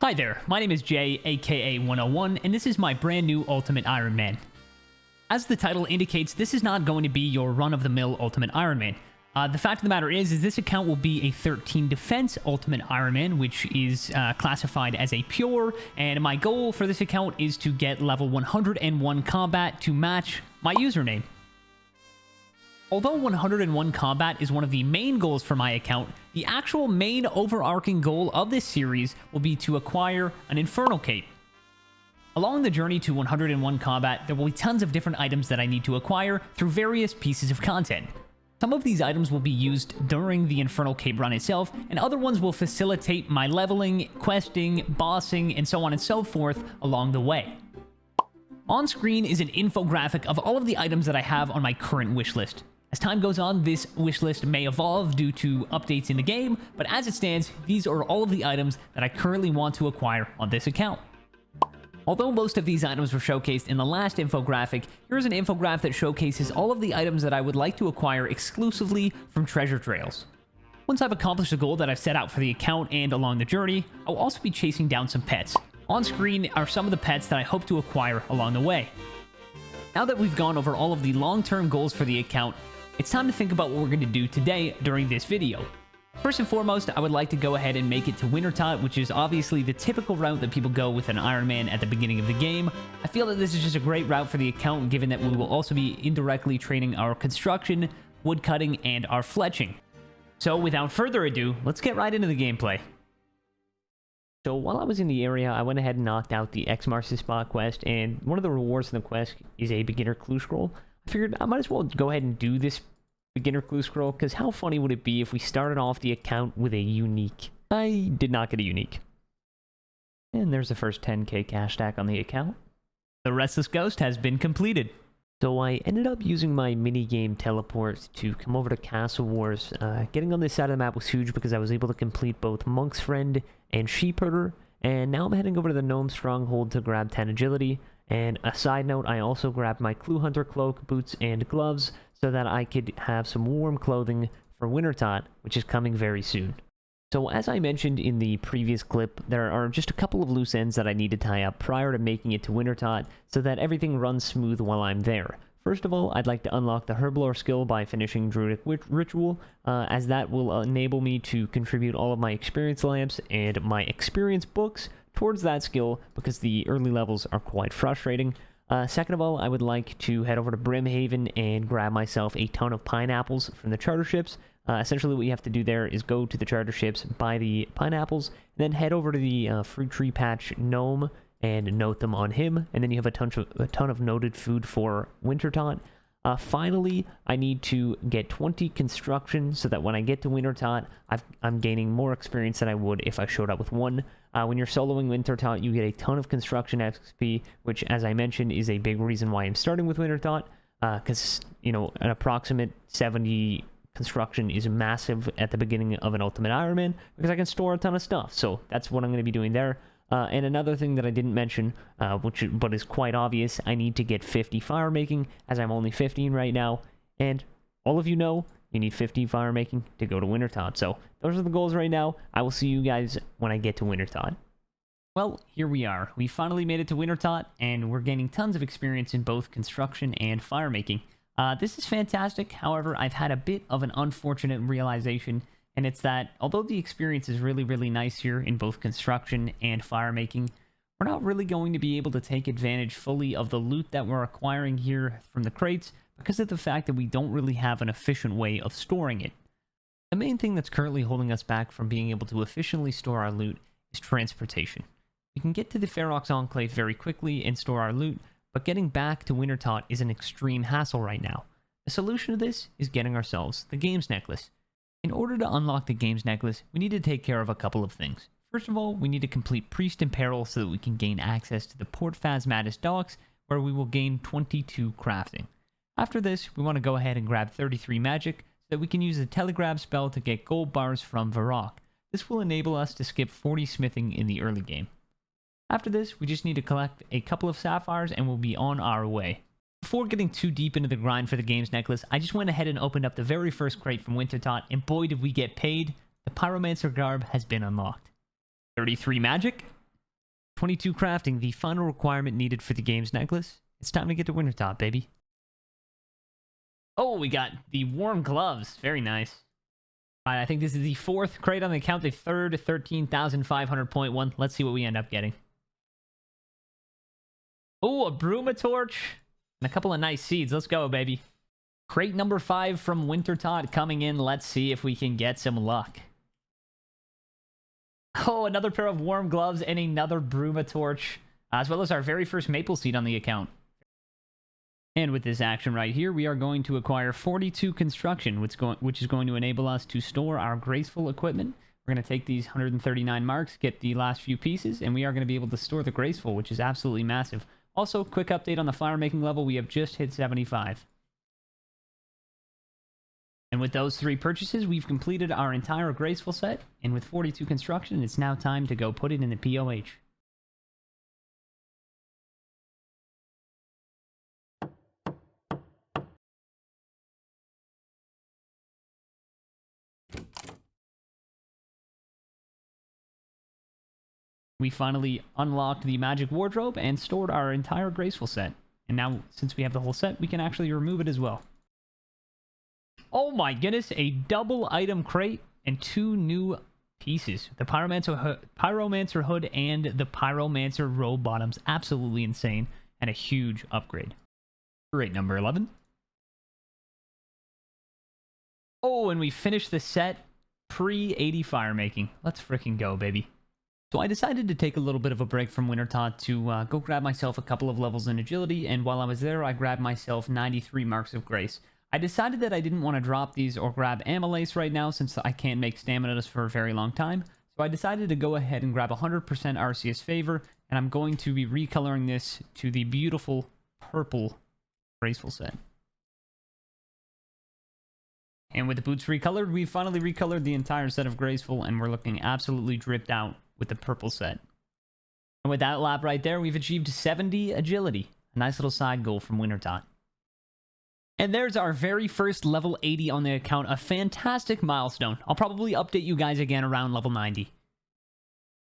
Hi there, my name is Jay, aka 101, and this is my brand new Ultimate Iron Man. As the title indicates, this is not going to be your run-of-the-mill Ultimate Iron Man. The fact of the matter is this account will be a 13 defense Ultimate Iron Man, which is classified as a pure, and my goal for this account is to get level 101 combat to match my username. Although 101 combat is one of the main goals for my account, the actual main overarching goal of this series will be to acquire an Infernal Cape. Along the journey to 101 combat, there will be tons of different items that I need to acquire through various pieces of content. Some of these items will be used during the Infernal Cape run itself, and other ones will facilitate my leveling, questing, bossing, and so on and so forth along the way. On screen is an infographic of all of the items that I have on my current wishlist. As time goes on, this wishlist may evolve due to updates in the game, but as it stands, these are all of the items that I currently want to acquire on this account. Although most of these items were showcased in the last infographic, here's an infographic that showcases all of the items that I would like to acquire exclusively from treasure trails. Once I've accomplished the goal that I've set out for the account and along the journey, I'll also be chasing down some pets. On screen are some of the pets that I hope to acquire along the way. Now that we've gone over all of the long-term goals for the account, it's time to think about what we're going to do today during this video. First and foremost, I would like to go ahead and make it to Wintertot, which is obviously the typical route that people go with an Iron Man at the beginning of the game. I feel that this is just a great route for the account, given that we will also be indirectly training our construction, woodcutting, and our fletching. So without further ado, let's get right into the gameplay. So while I was in the area, I went ahead and knocked out the X Marks the Spot quest, and one of the rewards in the quest is a beginner clue scroll. I figured I might as well go ahead and do this beginner clue scroll, because how funny would it be if we started off the account with a unique? I did not get a unique. And there's the first 10k cash stack on the account. The Restless Ghost has been completed. So I ended up using my minigame teleport to come over to Castle Wars. Getting on this side of the map was huge because I was able to complete both Monk's Friend and Sheepherder, and now I'm heading over to the Gnome Stronghold to grab 10 agility. And a side note, I also grabbed my Clue Hunter cloak, boots, and gloves so that I could have some warm clothing for Wintertot, which is coming very soon. So as I mentioned in the previous clip, there are just a couple of loose ends that I need to tie up prior to making it to Wintertot so that everything runs smooth while I'm there. First of all, I'd like to unlock the Herblore skill by finishing Druidic Ritual, as that will enable me to contribute all of my experience lamps and my experience books towards that skill, because the early levels are quite frustrating. Second of all, I would like to head over to Brimhaven and grab myself a ton of pineapples from the charter ships. Essentially what you have to do there is go to the charter ships, buy the pineapples, and then head over to the fruit tree patch gnome and note them on him, and then you have a ton of noted food for Wintertot. Finally, I need to get 20 construction so that when I get to Wintertot, I'm gaining more experience than I would if I showed up with one. When you're soloing Wintertot, you get a ton of construction XP, which, as I mentioned, is a big reason why I'm starting with Wintertot, because, you know, an approximate 70 construction is massive at the beginning of an Ultimate Iron Man, because I can store a ton of stuff. So that's what I'm going to be doing there. And another thing that I didn't mention, but is quite obvious, I need to get 50 fire making, as I'm only 15 right now. And all of you know, you need 50 fire making to go to Wintertot. So those are the goals right now. I will see you guys when I get to Wintertot. Well, here we are. We finally made it to Wintertot, and we're gaining tons of experience in both construction and fire making. This is fantastic. However, I've had a bit of an unfortunate realization, and it's that although the experience is really, really nice here in both construction and fire making, we're not really going to be able to take advantage fully of the loot that we're acquiring here from the crates because of the fact that we don't really have an efficient way of storing it. The main thing that's currently holding us back from being able to efficiently store our loot is transportation. We can get to the Ferox Enclave very quickly and store our loot, but getting back to Wintertot is an extreme hassle right now. The solution to this is getting ourselves the Games Necklace. In order to unlock the Games Necklace, we need to take care of a couple of things. First of all, we need to complete Priest in Peril so that we can gain access to the Port Phasmatis docks, where we will gain 22 crafting. After this, we want to go ahead and grab 33 magic so that we can use the Telegraph spell to get gold bars from Varrock. This will enable us to skip 40 smithing in the early game. After this, we just need to collect a couple of sapphires and we'll be on our way. Before getting too deep into the grind for the Games Necklace, I just went ahead and opened up the very first crate from Wintertot, and boy did we get paid. The Pyromancer garb has been unlocked. 33 magic, 22 crafting, the final requirement needed for the game's necklace. It's time to get to Wintertop, baby. Oh, we got the warm gloves. Very nice. All right, I think this is the 4th crate on the account, the 3rd 13,500.1. Let's see what we end up getting. Oh, a Bruma Torch and a couple of nice seeds. Let's go, baby. Crate number 5 from Wintertot coming in. Let's see if we can get some luck. Oh, another pair of warm gloves and another Bruma Torch, as well as our very first maple seed on the account. And with this action right here, we are going to acquire 42 construction, which is going to enable us to store our graceful equipment. We're going to take these 139 marks, get the last few pieces, and we are going to be able to store the graceful, which is absolutely massive. Also, quick update on the flower making level, we have just hit 75. And with those 3 purchases, we've completed our entire graceful set, and with 42 construction, it's now time to go put it in the POH. We finally unlocked the magic wardrobe and stored our entire graceful set. And now, since we have the whole set, we can actually remove it as well. Oh my goodness, a double item crate and 2 new pieces. The Pyromancer hood and the Pyromancer robe bottoms. Absolutely insane. And a huge upgrade. Crate number 11. Oh, and we finished the set pre-80 fire making. Let's freaking go, baby. So I decided to take a little bit of a break from Wintertot to go grab myself a couple of levels in agility, and while I was there, I grabbed myself 93 marks of grace. I decided that I didn't want to drop these or grab Amylase right now since I can't make Staminas for a very long time, so I decided to go ahead and grab 100% Arceus Favor, and I'm going to be recoloring this to the beautiful purple graceful set. And with the boots recolored, we finally recolored the entire set of graceful, and we're looking absolutely dripped out with the purple set. And with that lap right there, we've achieved 70 agility. A nice little side goal from Wintertot. And there's our very first level 80 on the account, a fantastic milestone. I'll probably update you guys again around level 90.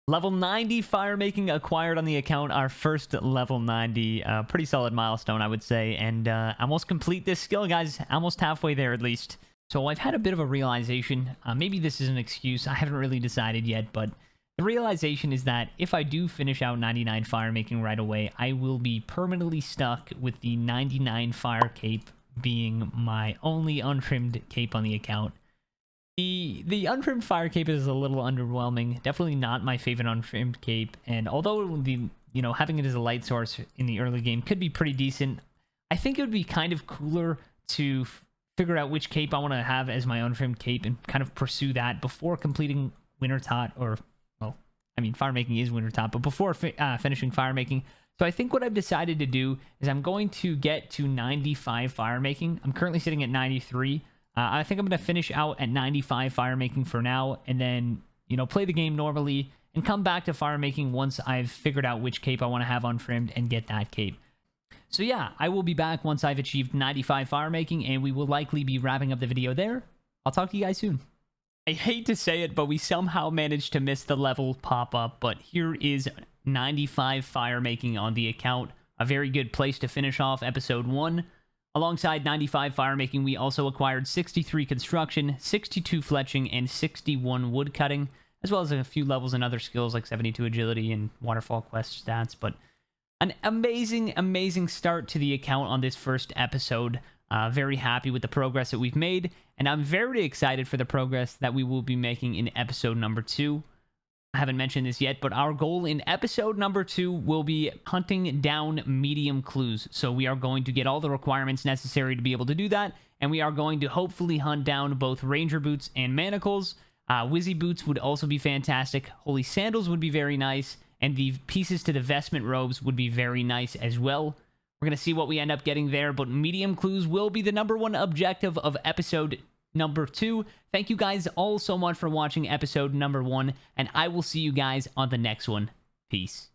Level 90 fire making acquired on the account, our first level 90. Pretty solid milestone, I would say. And almost complete this skill, guys. Almost halfway there, at least. So I've had a bit of a realization. Maybe this is an excuse. I haven't really decided yet, but the realization is that if I do finish out 99 fire making right away, I will be permanently stuck with the 99 fire cape being my only untrimmed cape on the account. The untrimmed fire cape is a little underwhelming. Definitely not my favorite untrimmed cape. And although having it as a light source in the early game could be pretty decent, I think it would be kind of cooler to figure out which cape I want to have as my untrimmed cape and kind of pursue that before completing Wintertot, or fire making is Wintertot, but before finishing fire making. So I think what I've decided to do is I'm going to get to 95 fire making. I'm currently sitting at 93. I think I'm going to finish out at 95 fire making for now, and then, play the game normally and come back to fire making once I've figured out which cape I want to have untrimmed and get that cape. So yeah, I will be back once I've achieved 95 fire making, and we will likely be wrapping up the video there. I'll talk to you guys soon. I hate to say it, but we somehow managed to miss the level pop-up, but here is 95 fire making on the account. A very good place to finish off episode 1. Alongside 95 fire making, we also acquired 63 construction, 62 fletching, and 61 wood cutting, as well as a few levels and other skills like 72 agility and waterfall quest stats. But an amazing start to the account on this first episode. Very happy with the progress that we've made, and I'm very excited for the progress that we will be making in episode number 2. I haven't mentioned this yet, but our goal in episode number 2 will be hunting down medium clues. So we are going to get all the requirements necessary to be able to do that, and we are going to hopefully hunt down both ranger boots and manacles. Wizzy boots would also be fantastic. Holy sandals would be very nice, and the pieces to the vestment robes would be very nice as well. We're going to see what we end up getting there, but medium clues will be the #1 objective of episode number 2. Thank you guys all so much for watching episode number 1, and I will see you guys on the next one. Peace.